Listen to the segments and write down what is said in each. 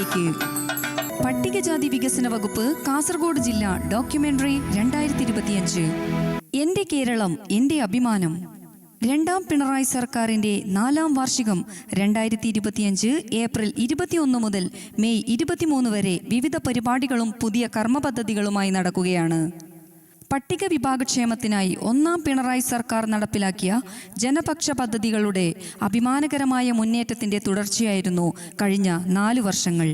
വാർത്തകളിലേക്ക്. പട്ടികജാതി വികസന വകുപ്പ് കാസർഗോഡ് ജില്ലാ ഡോക്യുമെന്ററി 2025. എന്റെ കേരളം എന്റെ അഭിമാനം. രണ്ടാം പിണറായി സർക്കാരിന്റെ 4ാം വാർഷികം 2025 ഏപ്രിൽ 21 മുതൽ മെയ് 23 വരെ വിവിധ പരിപാടികളും പുതിയ കർമ്മ പദ്ധതികളുമായി നടക്കുകയാണ്. പട്ടിക വിഭാഗക്ഷേമത്തിനായി 1ാം പിണറായി സർക്കാർ നടപ്പിലാക്കിയ ജനപക്ഷ പദ്ധതികളുടെ അഭിമാനകരമായ മുന്നേറ്റത്തിന്റെ തുടർച്ചയായിരുന്നു കഴിഞ്ഞ 4 വർഷങ്ങൾ.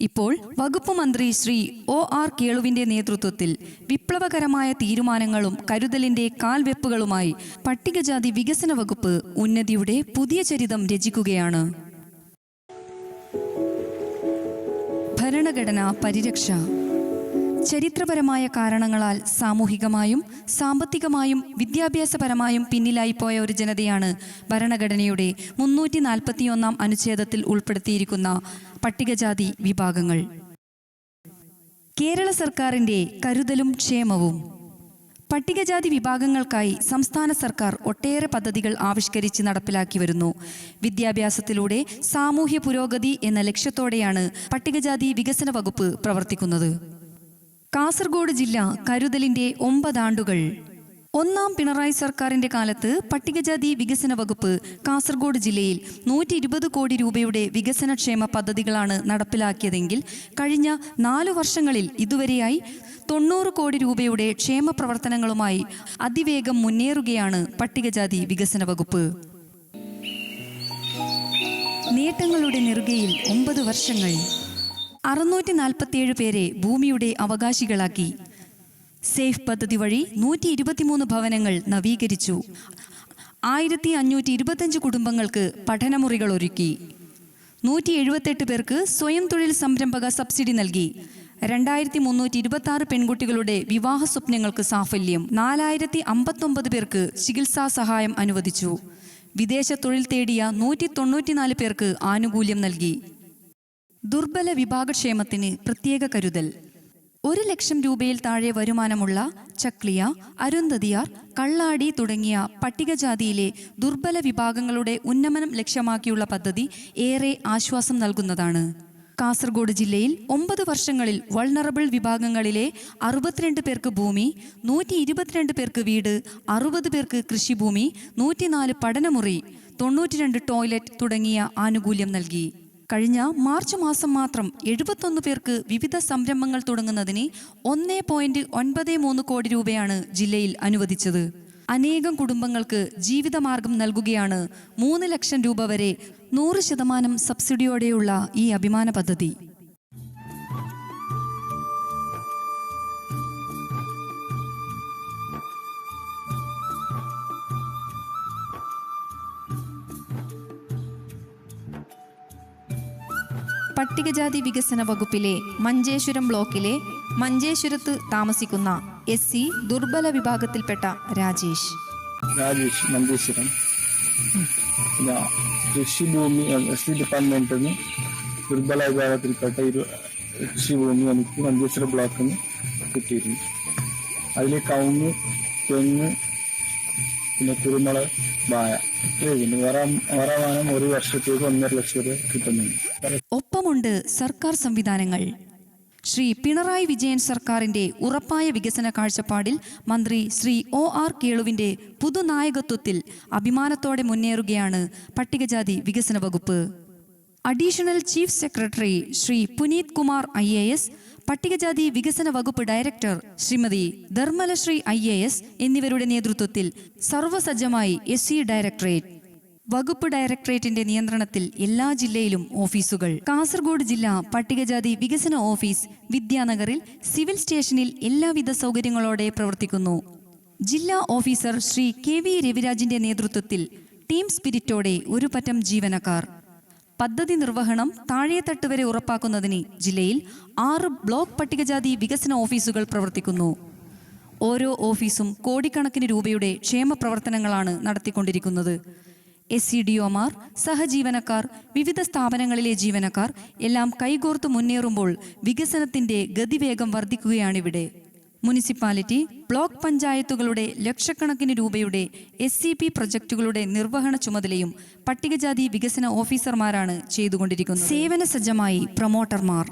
ഇപ്പോൾ വകുപ്പ് മന്ത്രി ശ്രീ OR കേളുവിന്റെ നേതൃത്വത്തിൽ വിപ്ലവകരമായ തീരുമാനങ്ങളും കരുതലിന്റെ കാൽവെപ്പുകളുമായി പട്ടികജാതി വികസന വകുപ്പ് ഉന്നതിയുടെ പുതിയ ചരിതം രചിക്കുകയാണ്. ഭരണഘടനാ പരിരക്ഷ. ചരിത്രപരമായ കാരണങ്ങളാൽ സാമൂഹികമായും സാമ്പത്തികമായും വിദ്യാഭ്യാസപരമായും പിന്നിലായിപ്പോയ ഒരു ജനതയാണ് ഭരണഘടനയുടെ 341 അനുച്ഛേദത്തിൽ ഉൾപ്പെടുത്തിയിരിക്കുന്ന പട്ടികജാതി വിഭാഗങ്ങൾ. കേരള സർക്കാരിന്റെ കരുതലും ക്ഷേമവും. പട്ടികജാതി വിഭാഗങ്ങൾക്കായി സംസ്ഥാന സർക്കാർ ഒട്ടേറെ പദ്ധതികൾ ആവിഷ്കരിച്ച് നടപ്പിലാക്കി വരുന്നു. വിദ്യാഭ്യാസത്തിലൂടെ സാമൂഹ്യ പുരോഗതി എന്ന ലക്ഷ്യത്തോടെയാണ് പട്ടികജാതി വികസന വകുപ്പ് പ്രവർത്തിക്കുന്നത്. കാസർഗോഡ് ജില്ല കരുതലിന്റെ 9 ആണ്ടുകൾ. 1ാം പിണറായി സർക്കാരിന്റെ കാലത്ത് പട്ടികജാതി വികസന വകുപ്പ് കാസർഗോഡ് ജില്ലയിൽ 120 കോടി രൂപയുടെ വികസനക്ഷേമ പദ്ധതികളാണ് നടപ്പിലാക്കിയതെങ്കിൽ കഴിഞ്ഞ 4 വർഷങ്ങളിൽ ഇതുവരെയായി 90 കോടി രൂപയുടെ ക്ഷേമ പ്രവർത്തനങ്ങളുമായി അതിവേഗം മുന്നേറുകയാണ് പട്ടികജാതി വികസന വകുപ്പ്. നേട്ടങ്ങളുടെ നെറുകയിൽ 9 വർഷങ്ങൾ. 647 പേരെ ഭൂമിയുടെ അവകാശികളാക്കി. സേഫ് പദ്ധതി വഴി 123 ഭവനങ്ങൾ നവീകരിച്ചു. 1525 കുടുംബങ്ങൾക്ക് പഠനമുറികൾ ഒരുക്കി. 178 പേർക്ക് സ്വയം തൊഴിൽ സംരംഭക സബ്സിഡി നൽകി. 2326 പെൺകുട്ടികളുടെ വിവാഹ സ്വപ്നങ്ങൾക്ക് സാഫല്യം. 4059 പേർക്ക് ചികിത്സാ സഹായം അനുവദിച്ചു. വിദേശ തൊഴിൽ തേടിയ 194 പേർക്ക് ആനുകൂല്യം നൽകി. ദുർബല വിഭാഗക്ഷേമത്തിന് പ്രത്യേക കരുതൽ. 1 ലക്ഷം രൂപയിൽ താഴെ വരുമാനമുള്ള ചക്ലിയ, അരുന്ധതിയാർ, കള്ളാടി തുടങ്ങിയ പട്ടികജാതിയിലെ ദുർബല വിഭാഗങ്ങളുടെ ഉന്നമനം ലക്ഷ്യമാക്കിയുള്ള പദ്ധതി ഏറെ ആശ്വാസം നൽകുന്നതാണ്. കാസർഗോഡ് ജില്ലയിൽ 9 വർഷങ്ങളിൽ വൾണറബിൾ വിഭാഗങ്ങളിലെ 62 പേർക്ക് ഭൂമി, 122 പേർക്ക് വീട്, 60 പേർക്ക് കൃഷിഭൂമി, 104 പഠനമുറി, 92 ടോയ്ലറ്റ് തുടങ്ങിയ ആനുകൂല്യം നൽകി. കഴിഞ്ഞ മാർച്ച് മാസം മാത്രം 71 പേർക്ക് വിവിധ സംരംഭങ്ങൾ തുടങ്ങുന്നതിന് 1.93 കോടി രൂപയാണ് ജില്ലയിൽ അനുവദിച്ചത്. അനേകം കുടുംബങ്ങൾക്ക് ജീവിതമാർഗം നൽകുകയാണ് 3 ലക്ഷം രൂപ വരെ 100% സബ്സിഡിയോടെയുള്ള ഈ അഭിമാന പദ്ധതി. പട്ടികജാതി വികസന വകുപ്പിലെ മഞ്ചേശ്വരം ബ്ലോക്കിലെ മഞ്ചേശ്വരത്ത് താമസിക്കുന്ന SC ദുർബല വിഭാഗത്തിൽപ്പെട്ട രാജേഷ് മഞ്ചേശ്വരം. കൃഷിഭൂമി SC ഡിപ്പാർട്ട്മെന്റിൽ നിന്ന് ദുർബല വിഭാഗത്തിൽപ്പെട്ട കൃഷിഭൂമി എനിക്ക് മഞ്ചേശ്വരം ബ്ലോക്കിൽ നിന്ന് കിട്ടിയിരുന്നു. അതിൽ കവുങ്ങ്, തെങ്ങ്, പിന്നെ കുരുമുളക്, വാഴ, വരവാനം 1 വർഷത്തേക്ക് 1.5 ലക്ഷം രൂപ കിട്ടുന്നുണ്ട്. ഒപ്പമുണ്ട് സർക്കാർ സംവിധാനങ്ങൾ. ശ്രീ പിണറായി വിജയൻ സർക്കാരിന്റെ ഉറപ്പായ വികസന കാഴ്ചപ്പാടിൽ മന്ത്രി ശ്രീ OR കേളുവിന്റെ പുതുനായകത്വത്തിൽ അഭിമാനത്തോടെ മുന്നേറുകയാണ് പട്ടികജാതി വികസന വകുപ്പ്. Additional chief secretary Shri Puneet Kumar IAS, പട്ടികജാതി വികസന വകുപ്പ് ഡയറക്ടർ ശ്രീമതി ധർമ്മലശ്രീ IAS എന്നിവരുടെ നേതൃത്വത്തിൽ സർവ്വസജ്ജമായി SC ഡയറക്ടറേറ്റ്. വകുപ്പ് ഡയറക്ടറേറ്റിന്റെ നിയന്ത്രണത്തിൽ എല്ലാ ജില്ലയിലും ഓഫീസുകൾ. കാസർഗോഡ് ജില്ലാ പട്ടികജാതി വികസന ഓഫീസ് വിദ്യാനഗറിൽ സിവിൽ സ്റ്റേഷനിൽ എല്ലാവിധ സൗകര്യങ്ങളോടെ പ്രവർത്തിക്കുന്നു. ജില്ലാ ഓഫീസർ ശ്രീ KV രവിരാജിന്റെ നേതൃത്വത്തിൽ ടീം സ്പിരിറ്റോടെ 1 പറ്റം ജീവനക്കാർ. പദ്ധതി നിർവഹണം താഴെത്തട്ട് വരെ ഉറപ്പാക്കുന്നതിന് ജില്ലയിൽ 6 ബ്ലോക്ക് പട്ടികജാതി വികസന ഓഫീസുകൾ പ്രവർത്തിക്കുന്നു. ഓരോ ഓഫീസും കോടിക്കണക്കിന് രൂപയുടെ ക്ഷേമ പ്രവർത്തനങ്ങളാണ് നടത്തിക്കൊണ്ടിരിക്കുന്നത്. SCDOമാർ, സഹജീവനക്കാർ, വിവിധ സ്ഥാപനങ്ങളിലെ ജീവനക്കാർ എല്ലാം കൈകോർത്ത് മുന്നേറുമ്പോൾ വികസനത്തിന്റെ ഗതിവേഗം വർദ്ധിക്കുകയാണിവിടെ. മുനിസിപ്പാലിറ്റി, ബ്ലോക്ക് പഞ്ചായത്തുകളുടെ ലക്ഷക്കണക്കിന് രൂപയുടെ SCP പ്രൊജക്ടുകളുടെ നിർവഹണ ചുമതലയും പട്ടികജാതി വികസന ഓഫീസർമാരാണ് ചെയ്തുകൊണ്ടിരിക്കുന്നത്. സേവന സജ്ജമായി പ്രൊമോട്ടർമാർ.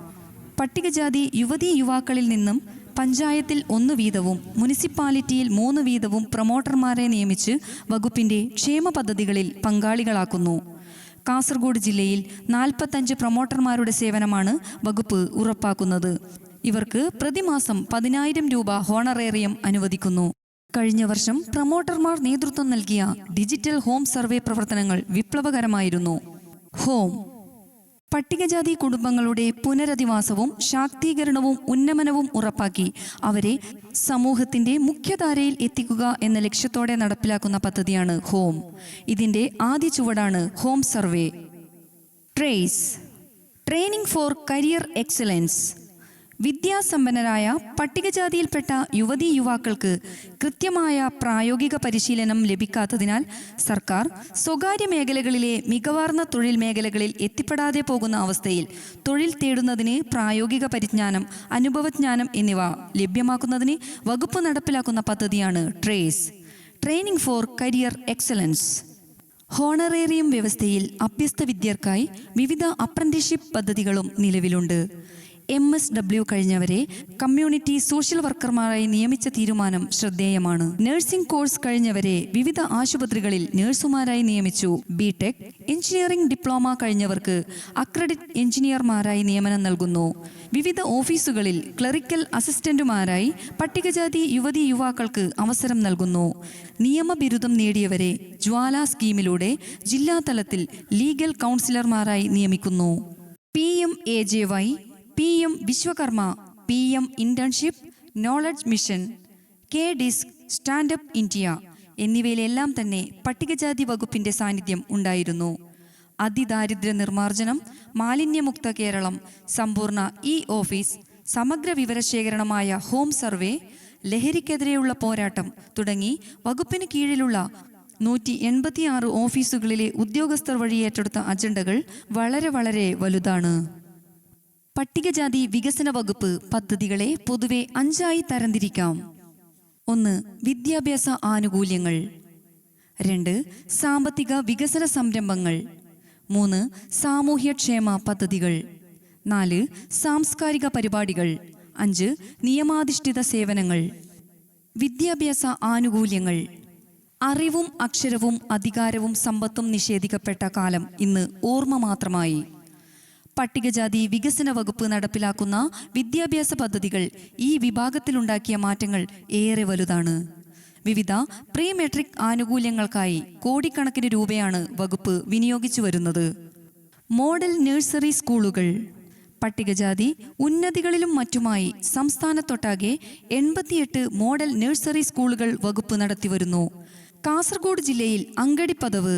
പട്ടികജാതി യുവതീ യുവാക്കളിൽ നിന്നും പഞ്ചായത്തിൽ 1 വീതവും മുനിസിപ്പാലിറ്റിയിൽ 3 വീതവും പ്രൊമോട്ടർമാരെ നിയമിച്ച് വകുപ്പിന്റെ ക്ഷേമ പദ്ധതികളിൽ പങ്കാളികളാക്കുന്നു. കാസർഗോഡ് ജില്ലയിൽ 45 പ്രൊമോട്ടർമാരുടെ സേവനമാണ് വകുപ്പ് ഉറപ്പാക്കുന്നത്. ഇവർക്ക് പ്രതിമാസം 10,000 രൂപ ഹോണറേറിയം അനുവദിക്കുന്നു. കഴിഞ്ഞ വർഷം പ്രൊമോട്ടർമാർ നേതൃത്വം നൽകിയ ഡിജിറ്റൽ ഹോം സർവേ പ്രവർത്തനങ്ങൾ വിപ്ലവകരമായിരുന്നു. ഹോം പട്ടികജാതി കുടുംബങ്ങളുടെ പുനരധിവാസവും ശാക്തീകരണവും ഉന്നമനവും ഉറപ്പാക്കി അവരെ സമൂഹത്തിന്റെ മുഖ്യധാരയിൽ എത്തിക്കുക എന്ന ലക്ഷ്യത്തോടെ നടപ്പിലാക്കുന്ന പദ്ധതിയാണ് ഹോം. ഇതിന്റെ ആദ്യ ചുവടാണ് home survey. Trace training for career excellence. വിദ്യാസമ്പന്നരായ പട്ടികജാതിയിൽപ്പെട്ട യുവതീ യുവാക്കൾക്ക് കൃത്യമായ പ്രായോഗിക പരിശീലനം ലഭിക്കാത്തതിനാൽ സർക്കാർ സ്വകാര്യ മേഖലകളിലെ മികവാർന്ന തൊഴിൽ മേഖലകളിൽ എത്തിപ്പെടാതെ പോകുന്ന അവസ്ഥയിൽ തൊഴിൽ തേടുന്നതിന് പ്രായോഗിക പരിജ്ഞാനം, അനുഭവജ്ഞാനം എന്നിവ ലഭ്യമാക്കുന്നതിന് വകുപ്പ് നടപ്പിലാക്കുന്ന പദ്ധതിയാണ് trace, training for career excellence. Honorarium വ്യവസ്ഥയിൽ അഭ്യസ്ത വിദ്യർക്കായി വിവിധ അപ്രന്റീസ്ഷിപ്പ് പദ്ധതികളും നിലവിലുണ്ട്. MSW കഴിഞ്ഞവരെ കമ്മ്യൂണിറ്റി സോഷ്യൽ വർക്കർമാരായി നിയമിച്ച തീരുമാനം ശ്രദ്ധേയമാണ്. നഴ്സിംഗ് കോഴ്സ് കഴിഞ്ഞവരെ വിവിധ ആശുപത്രികളിൽ നഴ്സുമാരായി നിയമിച്ചു. BTech എഞ്ചിനീയറിംഗ് ഡിപ്ലോമ കഴിഞ്ഞവർക്ക് അക്രഡിറ്റ് എഞ്ചിനീയർമാരായി നിയമനം നൽകുന്നു. വിവിധ ഓഫീസുകളിൽ ക്ലറിക്കൽ അസിസ്റ്റന്റുമാരായി പട്ടികജാതി യുവതീ യുവാക്കൾക്ക് അവസരം നൽകുന്നു. നിയമബിരുദം നേടിയവരെ ജ്വാല സ്കീമിലൂടെ ജില്ലാതലത്തിൽ ലീഗൽ കൗൺസിലർമാരായി നിയമിക്കുന്നു. PMAJY, PM Vishwakarma, PM internship, knowledge mission, KDISC, stand up India എന്നിവയിലെല്ലാം തന്നെ പട്ടികജാതി വകുപ്പിന്റെ സാന്നിധ്യം ഉണ്ടായിരുന്നു. അതിദാരിദ്ര്യ നിർമ്മാർജ്ജനം, മാലിന്യമുക്ത കേരളം, സമ്പൂർണ്ണ ഓഫീസ്, സമഗ്ര വിവരശേഖരണമായ ഹോം സർവേ, ലഹരിക്കെതിരെയുള്ള പോരാട്ടം തുടങ്ങി വകുപ്പിന് കീഴിലുള്ള 186 ഓഫീസുകളിലെ ഉദ്യോഗസ്ഥർ വഴി ഏറ്റെടുത്ത അജണ്ടകൾ വളരെ വലുതാണ്. പട്ടികജാതി വികസന വകുപ്പ് പദ്ധതികളെ പൊതുവെ 5ആയി തരംതിരിക്കാം. 1. വിദ്യാഭ്യാസ ആനുകൂല്യങ്ങൾ. 2. സാമ്പത്തിക വികസന സംരംഭങ്ങൾ. 3. സാമൂഹ്യക്ഷേമ പദ്ധതികൾ. 4. സാംസ്കാരിക പരിപാടികൾ. 5. നിയമാധിഷ്ഠിത സേവനങ്ങൾ. വിദ്യാഭ്യാസ ആനുകൂല്യങ്ങൾ. അറിവും അക്ഷരവും അധികാരവും സമ്പത്തും നിഷേധിക്കപ്പെട്ട കാലം ഇന്ന് ഓർമ്മ മാത്രമായി. പട്ടികജാതി വികസന വകുപ്പ് നടപ്പിലാക്കുന്ന വിദ്യാഭ്യാസ പദ്ധതികൾ ഈ വിഭാഗത്തിലുണ്ടാക്കിയ മാറ്റങ്ങൾ ഏറെ വലുതാണ്. വിവിധ പ്രീ മെട്രിക് ആനുകൂല്യങ്ങൾക്കായി കോടിക്കണക്കിന് രൂപയാണ് വകുപ്പ് വിനിയോഗിച്ചു വരുന്നത്. മോഡൽ നഴ്സറി സ്കൂളുകൾ. പട്ടികജാതി ഉന്നതികളിലും മറ്റുമായി സംസ്ഥാനത്തൊട്ടാകെ 88 മോഡൽ നഴ്സറി സ്കൂളുകൾ വകുപ്പ് നടത്തിവരുന്നു. കാസർഗോഡ് ജില്ലയിൽ അങ്കടിപ്പദവ്,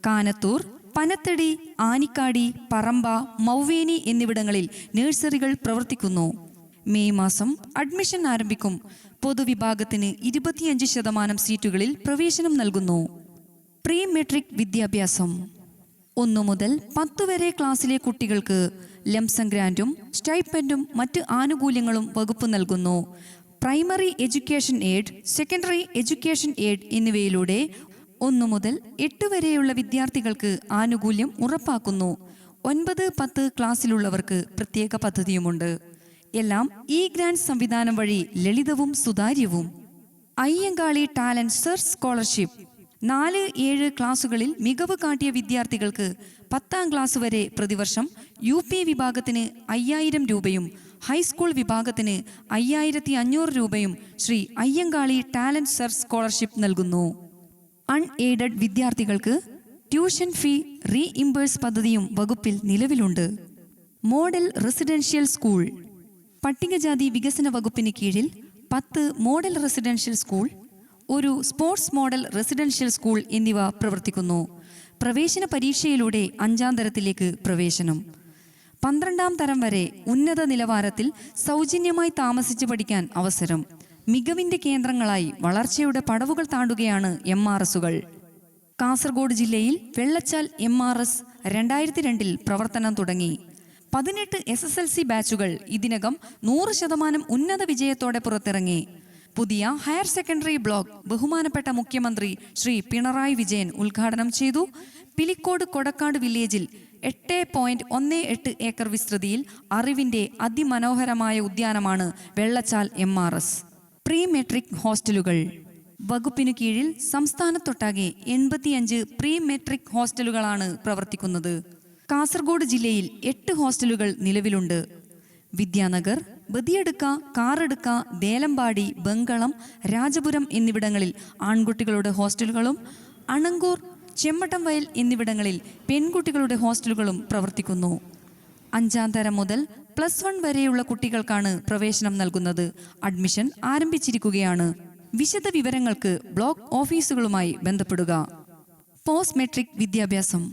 കാനത്തൂർ, പനത്തടി, ആനിക്കാടി, പറമ്പ, മൗവേനി എന്നിവിടങ്ങളിൽ നഴ്സറികൾ പ്രവർത്തിക്കുന്നു. മെയ് മാസം അഡ്മിഷൻ ആരംഭിക്കും. പൊതുവിഭാഗത്തിന് 25% സീറ്റുകളിൽ പ്രവേശനം നൽകുന്നു. പ്രീ മെട്രിക് വിദ്യാഭ്യാസം. 1 മുതൽ 10 വരെ ക്ലാസ്സിലെ കുട്ടികൾക്ക് ലംസം ഗ്രാൻറ്റും സ്റ്റൈപ്പൻഡും മറ്റ് ആനുകൂല്യങ്ങളും വകുപ്പ് നൽകുന്നു. Primary education aid, secondary education aid എന്നിവയിലൂടെ 1 മുതൽ 8 വരെയുള്ള വിദ്യാർത്ഥികൾക്ക് ആനുകൂല്യം ഉറപ്പാക്കുന്നു. 9-10 ക്ലാസ്സിലുള്ളവർക്ക് പ്രത്യേക പദ്ധതിയുമുണ്ട്. എല്ലാം ഗ്രാന്റ് സംവിധാനം വഴി ലളിതവും സുതാര്യവും. Ayyankali talent search scholarship. 4-7 ക്ലാസുകളിൽ മികവ് കാട്ടിയ വിദ്യാർത്ഥികൾക്ക് 10ാം ക്ലാസ് വരെ പ്രതിവർഷം UP വിഭാഗത്തിന് 5000 രൂപയും ഹൈസ്കൂൾ വിഭാഗത്തിന് 5500 രൂപയും Shri Ayyankali talent search scholarship നൽകുന്നു. അൺഎയ്ഡഡ് വിദ്യാർത്ഥികൾക്ക് ട്യൂഷൻ ഫീ റീഇംബേഴ്സ് പദ്ധതിയും വകുപ്പിൽ നിലവിലുണ്ട്. Model residential school. പട്ടികജാതി വികസന വകുപ്പിന് കീഴിൽ 10 model residential school, 1 sports model residential school എന്നിവ പ്രവർത്തിക്കുന്നു. പ്രവേശന പരീക്ഷയിലൂടെ 5ാം തരത്തിലേക്ക് പ്രവേശനം. 12ാം തരം വരെ ഉന്നത നിലവാരത്തിൽ സൗജന്യമായി താമസിച്ച് പഠിക്കാൻ അവസരം. മികവിന്റെ കേന്ദ്രങ്ങളായി വളർച്ചയുടെ പടവുകൾ താണ്ടുകയാണ് MRSകൾ. കാസർഗോഡ് ജില്ലയിൽ വെള്ളച്ചാൽ MRS 2002 പ്രവർത്തനം തുടങ്ങി. 18 SSLC ബാച്ചുകൾ ഇതിനകം 100% ഉന്നത വിജയത്തോടെ പുറത്തിറങ്ങി. പുതിയ ഹയർ സെക്കൻഡറി ബ്ലോക്ക് ബഹുമാനപ്പെട്ട മുഖ്യമന്ത്രി ശ്രീ പിണറായി വിജയൻ ഉദ്ഘാടനം ചെയ്തു. പിലിക്കോട് കൊടക്കാട് വില്ലേജിൽ 8.18 ഏക്കർ വിസ്തൃതിയിൽ അറിവിന്റെ അതിമനോഹരമായ ഉദ്യാനമാണ് വെള്ളച്ചാൽ MRS. പ്രീ മെട്രിക് ഹോസ്റ്റലുകൾ. വകുപ്പിനു കീഴിൽ സംസ്ഥാനത്തൊട്ടാകെ 85 പ്രീ മെട്രിക് ഹോസ്റ്റലുകളാണ് പ്രവർത്തിക്കുന്നത്. കാസർഗോഡ് ജില്ലയിൽ 8 ഹോസ്റ്റലുകൾ നിലവിലുണ്ട്. വിദ്യാനഗർ, ബദിയടുക്ക, കാറടുക്ക, ദേലമ്പാടി, ബംഗളം, രാജപുരം എന്നിവിടങ്ങളിൽ ആൺകുട്ടികളുടെ ഹോസ്റ്റലുകളും അണങ്കൂർ, ചെമ്മട്ടംവയൽ എന്നിവിടങ്ങളിൽ പെൺകുട്ടികളുടെ ഹോസ്റ്റലുകളും പ്രവർത്തിക്കുന്നു. 5ാം തരം മുതൽ +1 വരെയുള്ള കുട്ടികൾക്കാണ് പ്രവേശനം നൽകുന്നത്. അഡ്മിഷൻ ആരംഭിച്ചിരിക്കുകയാണ്. വിശദ വിവരങ്ങൾക്ക് ബ്ലോക്ക് ഓഫീസുകളുമായി ബന്ധപ്പെടുക. പോസ്റ്റ് മെട്രിക് വിദ്യാഭ്യാസം.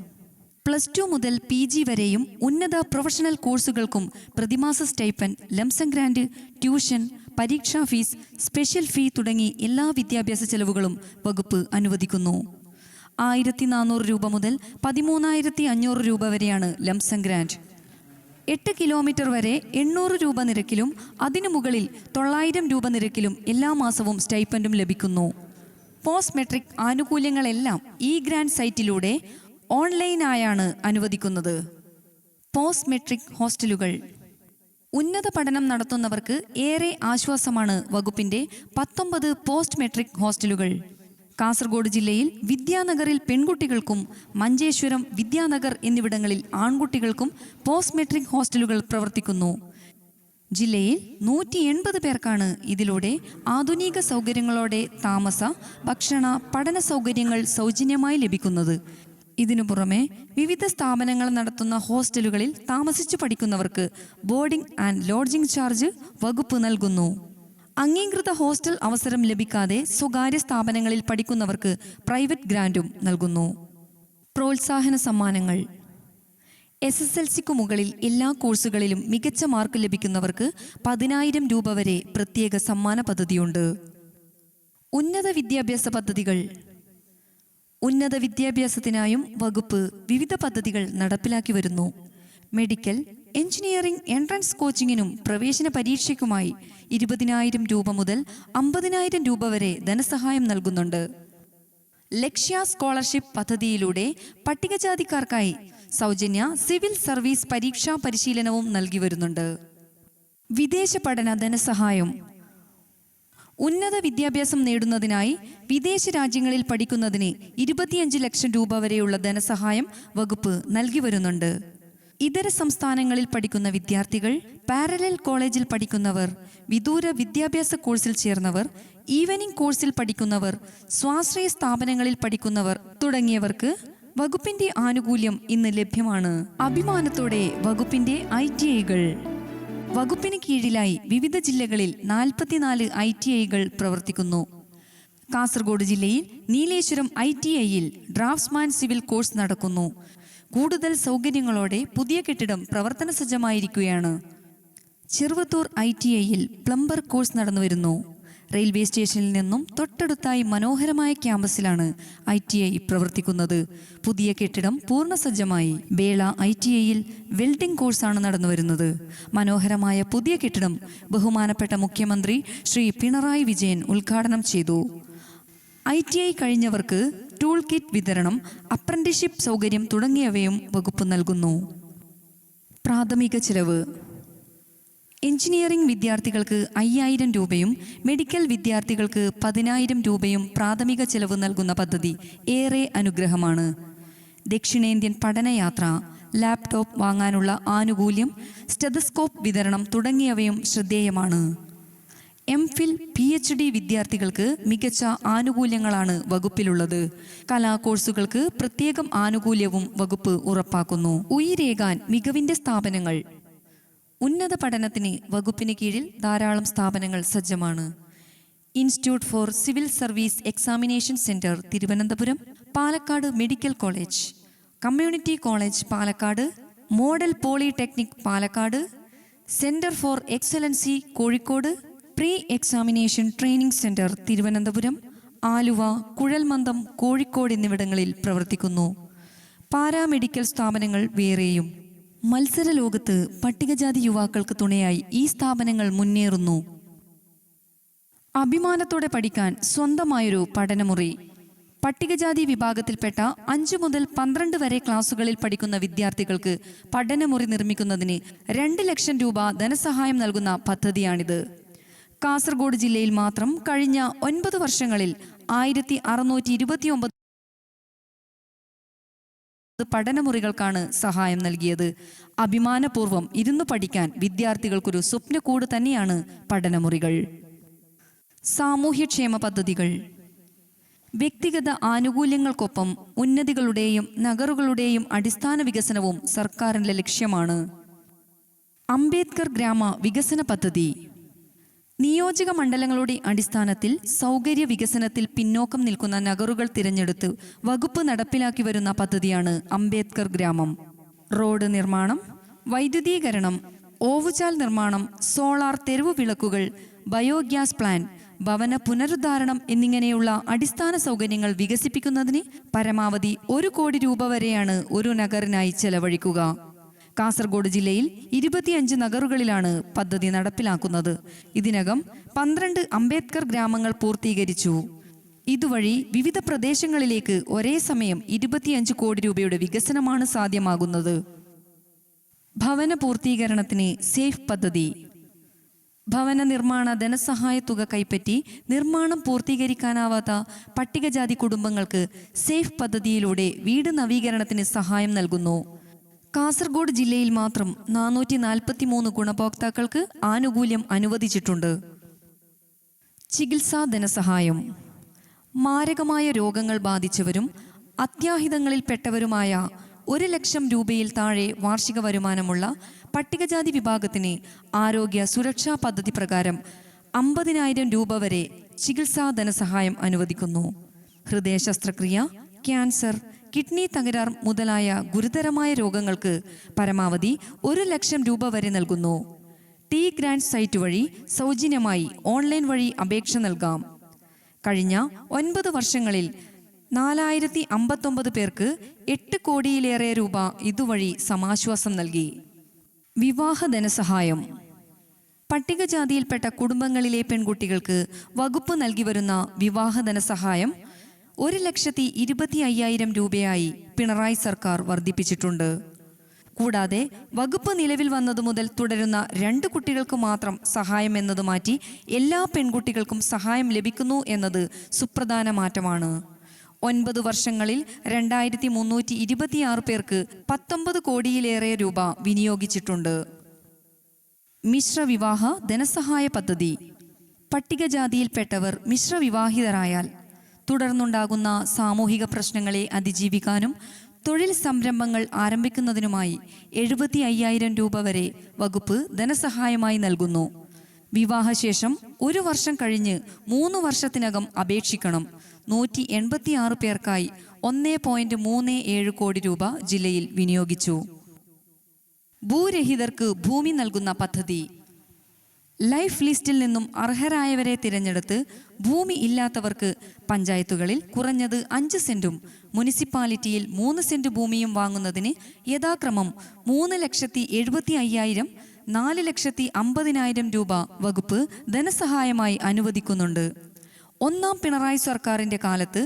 +2 മുതൽ PG വരെയും ഉന്നത പ്രൊഫഷണൽ കോഴ്സുകൾക്കും പ്രതിമാസ സ്റ്റൈപ്പൻഡ്, ലംസം ഗ്രാന്റ്, ട്യൂഷൻ, പരീക്ഷാ ഫീസ്, സ്പെഷ്യൽ ഫീ തുടങ്ങി എല്ലാ വിദ്യാഭ്യാസ ചെലവുകളും വകുപ്പ് അനുവദിക്കുന്നു. 1400 രൂപ മുതൽ 13,500 രൂപ വരെയാണ് ലംസം ഗ്രാന്റ്. 8 കിലോമീറ്റർ വരെ 800 രൂപ നിരക്കിലും അതിനു മുകളിൽ 900 രൂപ നിരക്കിലും എല്ലാ മാസവും സ്റ്റൈപ്പൻഡും ലഭിക്കുന്നു. പോസ്റ്റ് മെട്രിക് ആനുകൂല്യങ്ങളെല്ലാം ഈ ഗ്രാന്റ് സൈറ്റിലൂടെ ഓൺലൈനായാണ് അനുവദിക്കുന്നത്. പോസ്റ്റ് മെട്രിക് ഹോസ്റ്റലുകൾ. ഉന്നത പഠനം നടത്തുന്നവർക്ക് ഏറെ ആശ്വാസമാണ് വകുപ്പിന്റെ 19 പോസ്റ്റ് മെട്രിക് ഹോസ്റ്റലുകൾ. കാസർഗോഡ് ജില്ലയിൽ വിദ്യാനഗറിൽ പെൺകുട്ടികൾക്കും മഞ്ചേശ്വരം, വിദ്യാനഗർ എന്നിവിടങ്ങളിൽ ആൺകുട്ടികൾക്കും പോസ്റ്റ് മെട്രിക് ഹോസ്റ്റലുകൾ പ്രവർത്തിക്കുന്നു. ജില്ലയിൽ 180 പേർക്കാണ് ഇതിലൂടെ ആധുനിക സൗകര്യങ്ങളോടെ താമസ, ഭക്ഷണ, പഠന സൗകര്യങ്ങൾ സൗജന്യമായി ലഭിക്കുന്നത്. ഇതിനു പുറമെ വിവിധ സ്ഥാപനങ്ങൾ നടത്തുന്ന ഹോസ്റ്റലുകളിൽ താമസിച്ചു പഠിക്കുന്നവർക്ക് ബോർഡിംഗ് ആൻഡ് ലോഡ്ജിംഗ് ചാർജ് വകുപ്പ് നൽകുന്നു. അംഗീകൃത ഹോസ്റ്റൽ അവസരം ലഭിക്കാതെ സ്വകാര്യ സ്ഥാപനങ്ങളിൽ പഠിക്കുന്നവർക്ക് പ്രൈവറ്റ് ഗ്രാന്റും നൽകുന്നു. പ്രോത്സാഹന സമ്മാനങ്ങൾ. SSLCക്കു മുകളിൽ എല്ലാ കോഴ്സുകളിലും മികച്ച മാർക്ക് ലഭിക്കുന്നവർക്ക് 10,000 രൂപ വരെ പ്രത്യേക സമ്മാന പദ്ധതിയുണ്ട്. ഉന്നത വിദ്യാഭ്യാസ പദ്ധതികൾ. ഉന്നത വിദ്യാഭ്യാസത്തിനായും വകുപ്പ് വിവിധ പദ്ധതികൾ നടപ്പിലാക്കി വരുന്നു. മെഡിക്കൽ, എഞ്ചിനീയറിംഗ് എൻട്രൻസ് കോച്ചിങ്ങിനും പ്രവേശന പരീക്ഷയ്ക്കുമായി 20,000 രൂപ മുതൽ 50,000 രൂപ വരെ ധനസഹായം നൽകുന്നുണ്ട്. ലക്ഷ്യ സ്കോളർഷിപ്പ് പദ്ധതിയിലൂടെ പട്ടികജാതിക്കാർക്കായി സൗജന്യ സിവിൽ സർവീസ് പരീക്ഷാ പരിശീലനവും നൽകി വരുന്നുണ്ട്. വിദേശ പഠന ധനസഹായം. ഉന്നത വിദ്യാഭ്യാസം നേടുന്നതിനായി വിദേശ രാജ്യങ്ങളിൽ പഠിക്കുന്നതിന് 25 ലക്ഷം രൂപ വരെയുള്ള ധനസഹായം വകുപ്പ് നൽകി വരുന്നുണ്ട്. ഇതര സംസ്ഥാനങ്ങളിൽ പഠിക്കുന്ന വിദ്യാർത്ഥികൾ, പാരലൽ കോളേജിൽ പഠിക്കുന്നവർ, വിദൂര വിദ്യാഭ്യാസ കോഴ്സിൽ ചേർന്നവർ, ഈവനിംഗ് കോഴ്സിൽ പഠിക്കുന്നവർ, സ്വാശ്രയ സ്ഥാപനങ്ങളിൽ പഠിക്കുന്നവർ തുടങ്ങിയവർക്ക് വകുപ്പിന്റെ ആനുകൂല്യം ഇന്ന് ലഭ്യമാണ്. അഭിമാനത്തോടെ വകുപ്പിന്റെ ITIകൾ. വകുപ്പിന് കീഴിലായി വിവിധ ജില്ലകളിൽ 44 ITIകൾ പ്രവർത്തിക്കുന്നു. കാസർഗോഡ് ജില്ലയിൽ നീലേശ്വരം ITIയിൽ ഡ്രാഫ്റ്റ്സ്മാൻ സിവിൽ കോഴ്സ് നടക്കുന്നു. കൂടുതൽ സൗകര്യങ്ങളോടെ പുതിയ കെട്ടിടം പ്രവർത്തന സജ്ജമായിരിക്കുകയാണ്. ചെറുവത്തൂർ ITIയിൽ പ്ലംബർ കോഴ്സ് നടന്നുവരുന്നു. റെയിൽവേ സ്റ്റേഷനിൽ നിന്നും തൊട്ടടുത്തായി മനോഹരമായ ക്യാമ്പസിലാണ് ITI പ്രവർത്തിക്കുന്നത്. പുതിയ കെട്ടിടം പൂർണ്ണസജ്ജമായി. ബേള ITIയിൽ വെൽഡിംഗ് കോഴ്സാണ് നടന്നുവരുന്നത്. മനോഹരമായ പുതിയ കെട്ടിടം ബഹുമാനപ്പെട്ട മുഖ്യമന്ത്രി ശ്രീ പിണറായി വിജയൻ ഉദ്ഘാടനം ചെയ്തു. ITI കഴിഞ്ഞവർക്ക് ടൂൾ കിറ്റ് വിതരണം, അപ്രന്റീസ്ഷിപ്പ് സൗകര്യം തുടങ്ങിയവയും വകുപ്പ് നൽകുന്നു. പ്രാഥമിക ചിലവ്. എഞ്ചിനീയറിംഗ് വിദ്യാർത്ഥികൾക്ക് 5,000 രൂപയും മെഡിക്കൽ വിദ്യാർത്ഥികൾക്ക് 10,000 രൂപയും പ്രാഥമിക ചെലവ് നൽകുന്ന പദ്ധതി ഏറെ അനുഗ്രഹമാണ്. ദക്ഷിണേന്ത്യൻ പഠനയാത്ര, ലാപ്ടോപ്പ് വാങ്ങാനുള്ള ആനുകൂല്യം, സ്റ്റെതസ്കോപ്പ് വിതരണം തുടങ്ങിയവയും ശ്രദ്ധേയമാണ്. MPhil, PhD വിദ്യാർത്ഥികൾക്ക് മികച്ച ആനുകൂല്യങ്ങളാണ് വകുപ്പിലുള്ളത്. കലാകോഴ്സുകൾക്ക് പ്രത്യേകം ആനുകൂല്യവും വകുപ്പ് ഉറപ്പാക്കുന്നു. ഉയിരേകാൻ മികവിന്റെ സ്ഥാപനങ്ങൾ. ഉന്നത പഠനത്തിന് വകുപ്പിന് കീഴിൽ ധാരാളം സ്ഥാപനങ്ങൾ സജ്ജമാണ്. Institute for civil service examination centre Thiruvananthapuram, Palakkad medical college, community college Palakkad, model polytechnic Palakkad, centre for excellency Kozhikode, pre examination training centre Thiruvananthapuram, Aluva, കുഴൽമന്ദം, കോഴിക്കോട് എന്നിവിടങ്ങളിൽ പ്രവർത്തിക്കുന്നു. പാരാമെഡിക്കൽ സ്ഥാപനങ്ങൾ വേറെയും. മത്സര ലോകത്ത് പട്ടികജാതി യുവാക്കൾക്ക് തുണയായി ഈ സ്ഥാപനങ്ങൾ മുന്നേറുന്നു. അഭിമാനത്തോടെ പഠിക്കാൻ സ്വന്തമായൊരു പഠനമുറി. പട്ടികജാതി വിഭാഗത്തിൽപ്പെട്ട 5 മുതൽ 12 വരെ ക്ലാസുകളിൽ പഠിക്കുന്ന വിദ്യാർത്ഥികൾക്ക് പഠനമുറി നിർമ്മിക്കുന്നതിന് 2 ലക്ഷം രൂപ ധനസഹായം നൽകുന്ന പദ്ധതിയാണിത്. കാസർഗോഡ് ജില്ലയിൽ മാത്രം കഴിഞ്ഞ 9 വർഷങ്ങളിൽ 1629 പഠനമുറികൾക്കാണ് സഹായം നൽകിയത്. അഭിമാനപൂർവ്വം ഇരുന്നു പഠിക്കാൻ വിദ്യാർത്ഥികൾക്കൊരു സ്വപ്നക്കൂട് തന്നെയാണ് പഠനമുറികൾ. സാമൂഹ്യക്ഷേമ പദ്ധതികൾ. വ്യക്തിഗത ആനുകൂല്യങ്ങൾക്കൊപ്പം ഉന്നതികളുടെയും നഗറുകളുടെയും അടിസ്ഥാന വികസനവും സർക്കാരിന്റെ ലക്ഷ്യമാണ്. അംബേദ്കർ ഗ്രാമ വികസന പദ്ധതി. നിയോജക മണ്ഡലങ്ങളുടെ അടിസ്ഥാനത്തിൽ സൗകര്യ വികസനത്തിൽ പിന്നോക്കം നിൽക്കുന്ന നഗറുകൾ തിരഞ്ഞെടുത്ത് വകുപ്പ് നടപ്പിലാക്കി വരുന്ന പദ്ധതിയാണ് അംബേദ്കർ ഗ്രാമം. റോഡ് നിർമ്മാണം, വൈദ്യുതീകരണം, ഓവുചാൽ നിർമ്മാണം, സോളാർ തെരുവു വിളക്കുകൾ, ബയോഗ്യാസ് പ്ലാന്റ്, ഭവന പുനരുദ്ധാരണം എന്നിങ്ങനെയുള്ള അടിസ്ഥാന സൗകര്യങ്ങൾ വികസിപ്പിക്കുന്നതിന് പരമാവധി 1 കോടി രൂപ വരെയാണ് ഒരു നഗറിനായി ചെലവഴിക്കുക. കാസർഗോഡ് ജില്ലയിൽ 25 നഗറുകളിലാണ് പദ്ധതി നടപ്പിലാക്കുന്നത്. ഇതിനകം 12 അംബേദ്കർ ഗ്രാമങ്ങൾ പൂർത്തീകരിച്ചു. ഇതുവഴി വിവിധ പ്രദേശങ്ങളിലേക്ക് ഒരേ സമയം 25 കോടി രൂപയുടെ വികസനമാണ് സാധ്യമാകുന്നത്. ഭവന പൂർത്തീകരണത്തിന് സേഫ് പദ്ധതി. ഭവന നിർമ്മാണ ധനസഹായ തുക കൈപ്പറ്റി നിർമ്മാണം പൂർത്തീകരിക്കാനാവാത്ത പട്ടികജാതി കുടുംബങ്ങൾക്ക് സേഫ് പദ്ധതിയിലൂടെ വീട് നവീകരണത്തിന് സഹായം നൽകുന്നു. കാസർഗോഡ് ജില്ലയിൽ മാത്രം 443 ഗുണഭോക്താക്കൾക്ക് ആനുകൂല്യം അനുവദിച്ചിട്ടുണ്ട്. ചികിത്സാ ധനസഹായം. മാരകമായ രോഗങ്ങൾ ബാധിച്ചവരും അത്യാഹിതങ്ങളിൽപ്പെട്ടവരുമായ 1 ലക്ഷം രൂപയിൽ താഴെ വാർഷിക വരുമാനമുള്ള പട്ടികജാതി വിഭാഗത്തിന് ആരോഗ്യ സുരക്ഷാ പദ്ധതി പ്രകാരം 50,000 രൂപ വരെ ചികിത്സാ ധനസഹായം അനുവദിക്കുന്നു. ഹൃദയ ശസ്ത്രക്രിയ, ക്യാൻസർ, കിഡ്നി തകരാർ മുതലായ ഗുരുതരമായ രോഗങ്ങൾക്ക് പരമാവധി 1 ലക്ഷം രൂപ വരെ നൽകുന്നു. ടി ഗ്രാൻഡ് സൈറ്റ് വഴി സൗജന്യമായി ഓൺലൈൻ വഴി അപേക്ഷ നൽകാം. കഴിഞ്ഞ 9 വർഷങ്ങളിൽ 4059 പേർക്ക് 8 കോടിയിലേറെ രൂപ ഇതുവഴി സമാശ്വാസം നൽകി. വിവാഹ ധനസഹായം. പട്ടികജാതിയിൽപ്പെട്ട കുടുംബങ്ങളിലെ പെൺകുട്ടികൾക്ക് വകുപ്പ് നൽകി വരുന്ന വിവാഹ ധനസഹായം 1,25,000 രൂപയായി പിണറായി സർക്കാർ വർദ്ധിപ്പിച്ചിട്ടുണ്ട്. കൂടാതെ വകുപ്പ് നിലവിൽ വന്നതു മുതൽ തുടരുന്ന 2 കുട്ടികൾക്ക് മാത്രം സഹായം എന്നത് മാറ്റി എല്ലാ പെൺകുട്ടികൾക്കും സഹായം ലഭിക്കുന്നു എന്നത് സുപ്രധാന മാറ്റമാണ്. 9 വർഷങ്ങളിൽ 2326 പേർക്ക് 19 കോടിയിലേറെ രൂപ വിനിയോഗിച്ചിട്ടുണ്ട്. മിശ്രവിവാഹ ധനസഹായ പദ്ധതി. പട്ടികജാതിയിൽപ്പെട്ടവർ മിശ്രവിവാഹിതരായാൽ തുടർന്നുണ്ടാകുന്ന സാമൂഹിക പ്രശ്നങ്ങളെ അതിജീവിക്കാനും തൊഴിൽ സംരംഭങ്ങൾ ആരംഭിക്കുന്നതിനുമായി 75,000 രൂപ വരെ വകുപ്പ് ധനസഹായമായി നൽകുന്നു. വിവാഹശേഷം 1 വർഷം കഴിഞ്ഞ് 3 വർഷത്തിനകം അപേക്ഷിക്കണം. 186 പേർക്കായി 1.37 കോടി രൂപ ജില്ലയിൽ വിനിയോഗിച്ചു. ഭൂരഹിതർക്ക് ഭൂമി നൽകുന്ന പദ്ധതി. ലൈഫ് ലിസ്റ്റിൽ നിന്നും അർഹരായവരെ തിരഞ്ഞെടുത്ത് ഭൂമി ഇല്ലാത്തവർക്ക് പഞ്ചായത്തുകളിൽ കുറഞ്ഞത് 5 സെന്റും മുനിസിപ്പാലിറ്റിയിൽ 3 സെന്റ് ഭൂമിയും വാങ്ങുന്നതിന് യഥാക്രമം 3,75,000, 4,50,000 രൂപ വകുപ്പ് ധനസഹായമായി അനുവദിക്കുന്നുണ്ട്. 1ാം പിണറായി സർക്കാരിന്റെ കാലത്ത്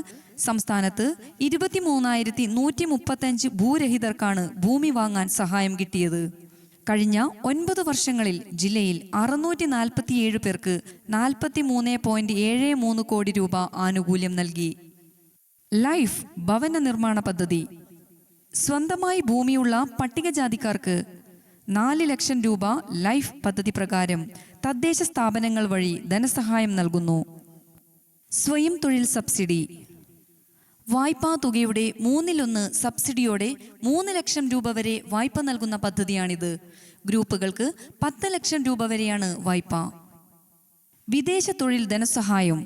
സംസ്ഥാനത്ത് 23,135 ഭൂരഹിതർക്കാണ് ഭൂമി വാങ്ങാൻ സഹായം കിട്ടിയത്. കഴിഞ്ഞ 9 വർഷങ്ങളിൽ ജില്ലയിൽ 647 പേർക്ക് 43.73 കോടി രൂപ ആനുകൂല്യം നൽകി. ലൈഫ് ഭവന നിർമ്മാണ പദ്ധതി. സ്വന്തമായി ഭൂമിയുള്ള പട്ടികജാതിക്കാർക്ക് 4 ലക്ഷം രൂപ ലൈഫ് പദ്ധതി പ്രകാരം തദ്ദേശ സ്ഥാപനങ്ങൾ വഴി ധനസഹായം നൽകുന്നു. സ്വയം തൊഴിൽ സബ്സിഡി. വായ്പാ തുകയുടെ 1/3 സബ്സിഡിയോടെ 3 ലക്ഷം രൂപ വരെ വായ്പ നൽകുന്ന പദ്ധതിയാണിത്. ഗ്രൂപ്പുകൾക്ക് 10 ലക്ഷം രൂപ വരെയാണ് വായ്പ. വിദേശ തൊഴിൽ ധനസഹായം.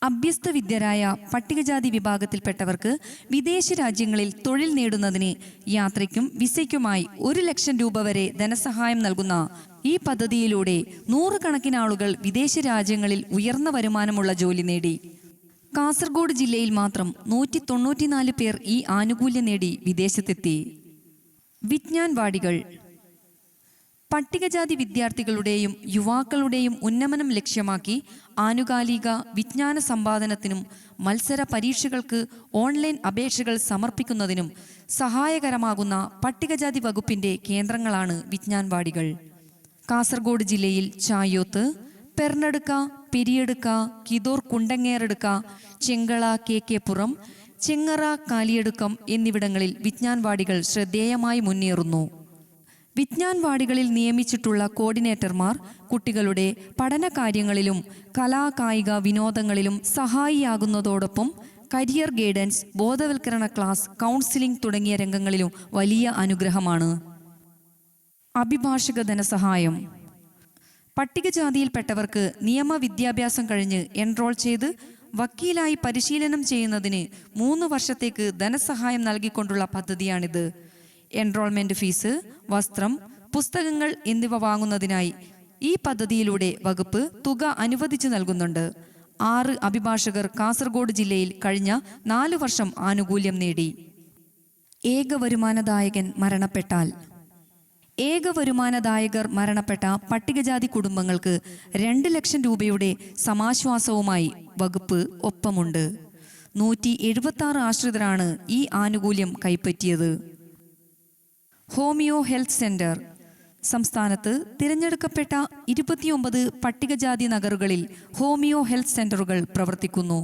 അഭ്യസ്ത വിദ്യരായ പട്ടികജാതി വിഭാഗത്തിൽപ്പെട്ടവർക്ക് വിദേശ രാജ്യങ്ങളിൽ തൊഴിൽ നേടുന്നതിന് യാത്രയ്ക്കും വിസയ്ക്കുമായി 1 ലക്ഷം രൂപ വരെ ധനസഹായം നൽകുന്ന ഈ പദ്ധതിയിലൂടെ 100 കണക്കിന് ആളുകൾ വിദേശ രാജ്യങ്ങളിൽ ഉയർന്ന വരുമാനമുള്ള ജോലി നേടി. കാസർഗോഡ് ജില്ലയിൽ മാത്രം 194 പേർ ഈ ആനുകൂല്യം നേടി വിദേശത്തെത്തി. വിജ്ഞാൻവാടികൾ പട്ടികജാതി വിദ്യാർത്ഥികളുടെയും യുവാക്കളുടെയും ഉന്നമനം ലക്ഷ്യമാക്കി ആനുകാലിക വിജ്ഞാന സമ്പാദനത്തിനും മത്സര പരീക്ഷകൾക്ക് ഓൺലൈൻ അപേക്ഷകൾ സമർപ്പിക്കുന്നതിനും സഹായകരമാകുന്ന പട്ടികജാതി വകുപ്പിന്റെ കേന്ദ്രങ്ങളാണ് വിജ്ഞാൻവാടികൾ. കാസർഗോഡ് ജില്ലയിൽ ചായോത്ത്, പെർണടുക്ക, പെരിയടുക്ക, കിതോർ കുണ്ടങ്ങേറടുക്ക, ചെങ്കള, KK-പുറം, ചെങ്ങറ, കാലിയടുക്കം എന്നിവിടങ്ങളിൽ വിജ്ഞാൻവാടികൾ ശ്രദ്ധേയമായി മുന്നേറുന്നു. വിജ്ഞാൻവാടികളിൽ നിയമിച്ചിട്ടുള്ള കോർഡിനേറ്റർമാർ കുട്ടികളുടെ പഠനകാര്യങ്ങളിലും കലാകായിക വിനോദങ്ങളിലും സഹായിയാകുന്നതോടൊപ്പം കരിയർ ഗൈഡൻസ്, ബോധവൽക്കരണ ക്ലാസ്, കൗൺസിലിംഗ് തുടങ്ങിയ രംഗങ്ങളിലും വലിയ അനുഗ്രഹമാണ്. അഭിഭാഷക ധനസഹായം പട്ടികജാതിയിൽപ്പെട്ടവർക്ക് നിയമവിദ്യാഭ്യാസം കഴിഞ്ഞ് എൻറോൾ ചെയ്ത് വക്കീലായി പരിശീലനം ചെയ്യുന്നതിന് 3 വർഷത്തേക്ക് ധനസഹായം നൽകിക്കൊണ്ടുള്ള പദ്ധതിയാണിത്. എൻറോൾമെന്റ് ഫീസ്, വസ്ത്രം, പുസ്തകങ്ങൾ എന്നിവ വാങ്ങുന്നതിനായി ഈ പദ്ധതിയിലൂടെ വകുപ്പ് തുക അനുവദിച്ചു നൽകുന്നുണ്ട്. 6 അഭിഭാഷകർ കാസർഗോഡ് ജില്ലയിൽ കഴിഞ്ഞ 4 വർഷം ആനുകൂല്യം നേടി. ഏകവരുമാനദായകൻ മരണപ്പെട്ടാൽ ഏകവരുമാനദായകർ മരണപ്പെട്ട പട്ടികജാതി കുടുംബങ്ങൾക്ക് 2 ലക്ഷം രൂപയുടെ സമാശ്വാസവുമായി വകുപ്പ് ഒപ്പമുണ്ട്. 176 ആശ്രിതരാണ് ഈ ആനുകൂല്യം കൈപ്പറ്റിയത്. ഹോമിയോ ഹെൽത്ത് സെന്റർ സംസ്ഥാനത്ത് തിരഞ്ഞെടുക്കപ്പെട്ട 29 പട്ടികജാതി നഗറുകളിൽ ഹോമിയോ ഹെൽത്ത് സെന്ററുകൾ പ്രവർത്തിക്കുന്നു.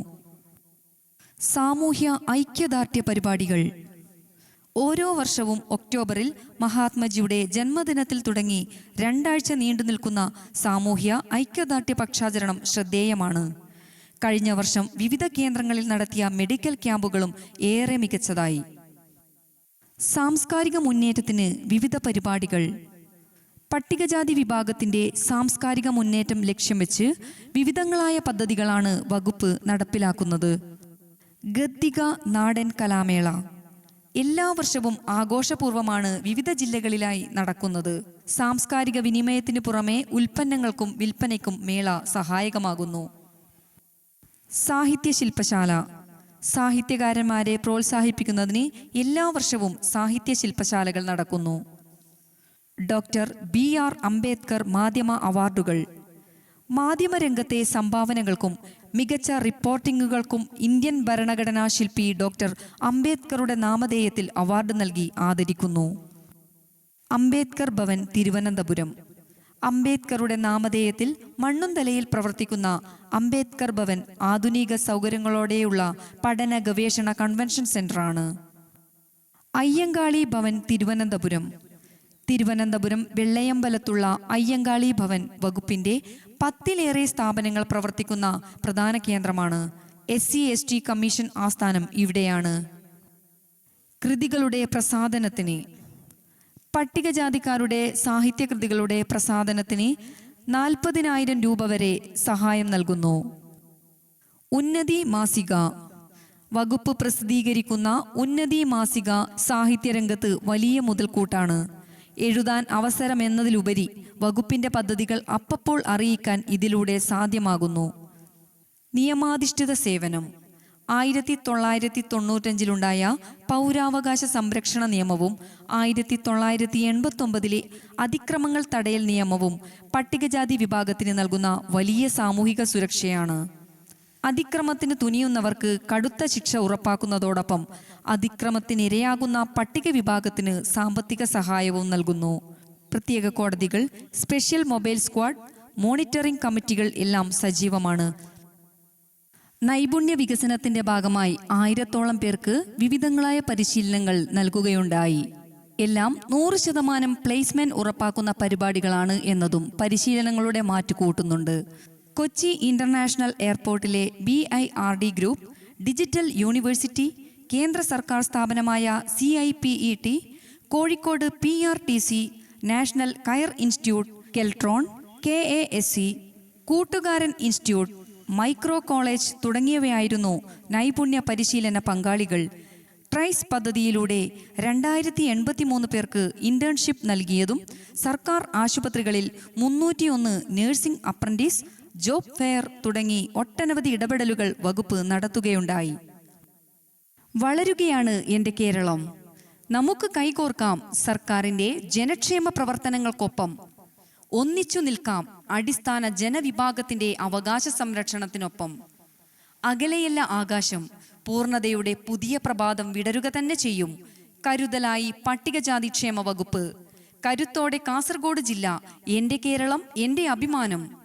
സാമൂഹ്യ ഐക്യദാർഢ്യ പരിപാടികൾ ഓരോ വർഷവും ഒക്ടോബറിൽ മഹാത്മജിയുടെ ജന്മദിനത്തിൽ തുടങ്ങി 2 ആഴ്ച നീണ്ടു നിൽക്കുന്ന സാമൂഹ്യ ഐക്യദാർഢ്യ പക്ഷാചരണം ശ്രദ്ധേയമാണ്. കഴിഞ്ഞ വർഷം വിവിധ കേന്ദ്രങ്ങളിൽ നടത്തിയ മെഡിക്കൽ ക്യാമ്പുകളും ഏറെ മികച്ചതായി. സാംസ്കാരിക മുന്നേറ്റത്തിന് വിവിധ പരിപാടികൾ പട്ടികജാതി വിഭാഗത്തിന്റെ സാംസ്കാരിക മുന്നേറ്റം ലക്ഷ്യം വെച്ച് വിവിധങ്ങളായ പദ്ധതികളാണ് വകുപ്പ് നടപ്പിലാക്കുന്നത്. ഗദ്ദിക നാടൻ കലാമേള എല്ലാ വർഷവും ആഘോഷപൂർവമാണ് വിവിധ ജില്ലകളിലായി നടക്കുന്നത്. സാംസ്കാരിക വിനിമയത്തിന് പുറമെ ഉൽപ്പന്നങ്ങൾക്കും വിൽപ്പനയ്ക്കും മേള സഹായകമാകുന്നു. സാഹിത്യ ശില്പശാല സാഹിത്യകാരന്മാരെ പ്രോത്സാഹിപ്പിക്കുന്നതിന് എല്ലാ വർഷവും സാഹിത്യ ശില്പശാലകൾ നടക്കുന്നു. ഡോക്ടർ BR അംബേദ്കർ മാധ്യമ അവാർഡുകൾ മാധ്യമരംഗത്തെ സംഭാവനകൾക്കും മികച്ച റിപ്പോർട്ടിങ്ങുകൾക്കും ഇന്ത്യൻ ഭരണഘടനാ ശില്പി ഡോക്ടർ അംബേദ്കറുടെ നാമധേയത്തിൽ അവാർഡ് നൽകി ആദരിക്കുന്നു. അംബേദ്കർ ഭവൻ തിരുവനന്തപുരം അംബേദ്കറുടെ നാമധേയത്തിൽ മണ്ണുന്തലയിൽ പ്രവർത്തിക്കുന്ന അംബേദ്കർ ഭവൻ ആധുനിക സൗകര്യങ്ങളോടെയുള്ള പഠന ഗവേഷണ കൺവെൻഷൻ സെന്ററാണ്. അയ്യങ്കാളി ഭവൻ തിരുവനന്തപുരം വെള്ളയമ്പലത്തുള്ള അയ്യങ്കാളി ഭവൻ വകുപ്പിന്റെ 10ലേറെ സ്ഥാപനങ്ങൾ പ്രവർത്തിക്കുന്ന പ്രധാന കേന്ദ്രമാണ്. SC/ST കമ്മീഷൻ ആസ്ഥാനം ഇവിടെയാണ്. കൃതികളുടെ പ്രസാധനത്തിന് പട്ടികജാതിക്കാരുടെ സാഹിത്യകൃതികളുടെ പ്രസാധനത്തിന് 40,000 രൂപ വരെ സഹായം നൽകുന്നു. ഉന്നതി മാസിക വകുപ്പ് പ്രസിദ്ധീകരിക്കുന്ന ഉന്നതി മാസിക സാഹിത്യരംഗത്ത് വലിയ മുതൽക്കൂട്ടാണ്. എഴുതാൻ അവസരം എന്നതിലുപരി വകുപ്പിന്റെ പദ്ധതികൾ അപ്പപ്പോൾ അറിയിക്കാൻ ഇതിലൂടെ സാധ്യമാകുന്നു. നിയമാധിഷ്ഠിത സേവനം 1995 പൗരാവകാശ സംരക്ഷണ നിയമവും 1989 അതിക്രമങ്ങൾ തടയൽ നിയമവും പട്ടികജാതി വിഭാഗത്തിന് നൽകുന്ന വലിയ സാമൂഹിക സുരക്ഷയാണ്. അതിക്രമത്തിന് തുനിയുന്നവർക്ക് കടുത്ത ശിക്ഷ ഉറപ്പാക്കുന്നതോടൊപ്പം അതിക്രമത്തിനിരയാകുന്ന പട്ടിക വിഭാഗത്തിന് സാമ്പത്തിക സഹായവും നൽകുന്നു. പ്രത്യേക കോടതികൾ, സ്പെഷ്യൽ മൊബൈൽ സ്ക്വാഡ്, മോണിറ്ററിംഗ് കമ്മിറ്റികൾ എല്ലാം സജീവമാണ്. നൈപുണ്യ വികസനത്തിന്റെ ഭാഗമായി 1000ഓളം പേർക്ക് വിവിധങ്ങളായ പരിശീലനങ്ങൾ നൽകുകയുണ്ടായി. എല്ലാം 100% പ്ലേസ്മെന്റ് ഉറപ്പാക്കുന്ന പരിപാടികളാണ് എന്നതും പരിശീലനങ്ങളുടെ മാറ്റുകൂട്ടുന്നുണ്ട്. കൊച്ചി ഇന്റർനാഷണൽ എയർപോർട്ടിലെ BIRD ഗ്രൂപ്പ്, ഡിജിറ്റൽ യൂണിവേഴ്സിറ്റി, കേന്ദ്ര സർക്കാർ സ്ഥാപനമായ CIPET, Kozhikode PRTC, national coir institute, Keltron, KASC, Koottukaran institute, micro college തുടങ്ങിയവയായിരുന്നു നൈപുണ്യ പരിശീലന പങ്കാളികൾ. ട്രൈസ് പദ്ധതിയിലൂടെ 2083 പേർക്ക് ഇന്റേൺഷിപ്പ് നൽകിയതും സർക്കാർ ആശുപത്രികളിൽ 301 നഴ്സിംഗ് അപ്രന്റീസ്, ജോബ് ഫെയർ തുടങ്ങി ഒട്ടനവധി ഇടപെടലുകൾ വകുപ്പ് നടത്തുകയുണ്ടായി. വളരുകയാണ് എൻ്റെ കേരളം. നമുക്ക് കൈകോർക്കാം സർക്കാരിന്റെ ജനക്ഷേമ പ്രവർത്തനങ്ങൾക്കൊപ്പം. ഒന്നിച്ചു നിൽക്കാം അടിസ്ഥാന ജനവിഭാഗത്തിന്റെ അവകാശ സംരക്ഷണത്തിനൊപ്പം. അകലെയല്ല ആകാശം, പൂർണ്ണതയുടെ പുതിയ പ്രഭാതം വിടരുക തന്നെ ചെയ്യും. കരുതലായി പട്ടികജാതി ക്ഷേമ വകുപ്പ്. കരുത്തോടെ കാസർഗോഡ് ജില്ല. എന്റെ കേരളം, എന്റെ അഭിമാനം.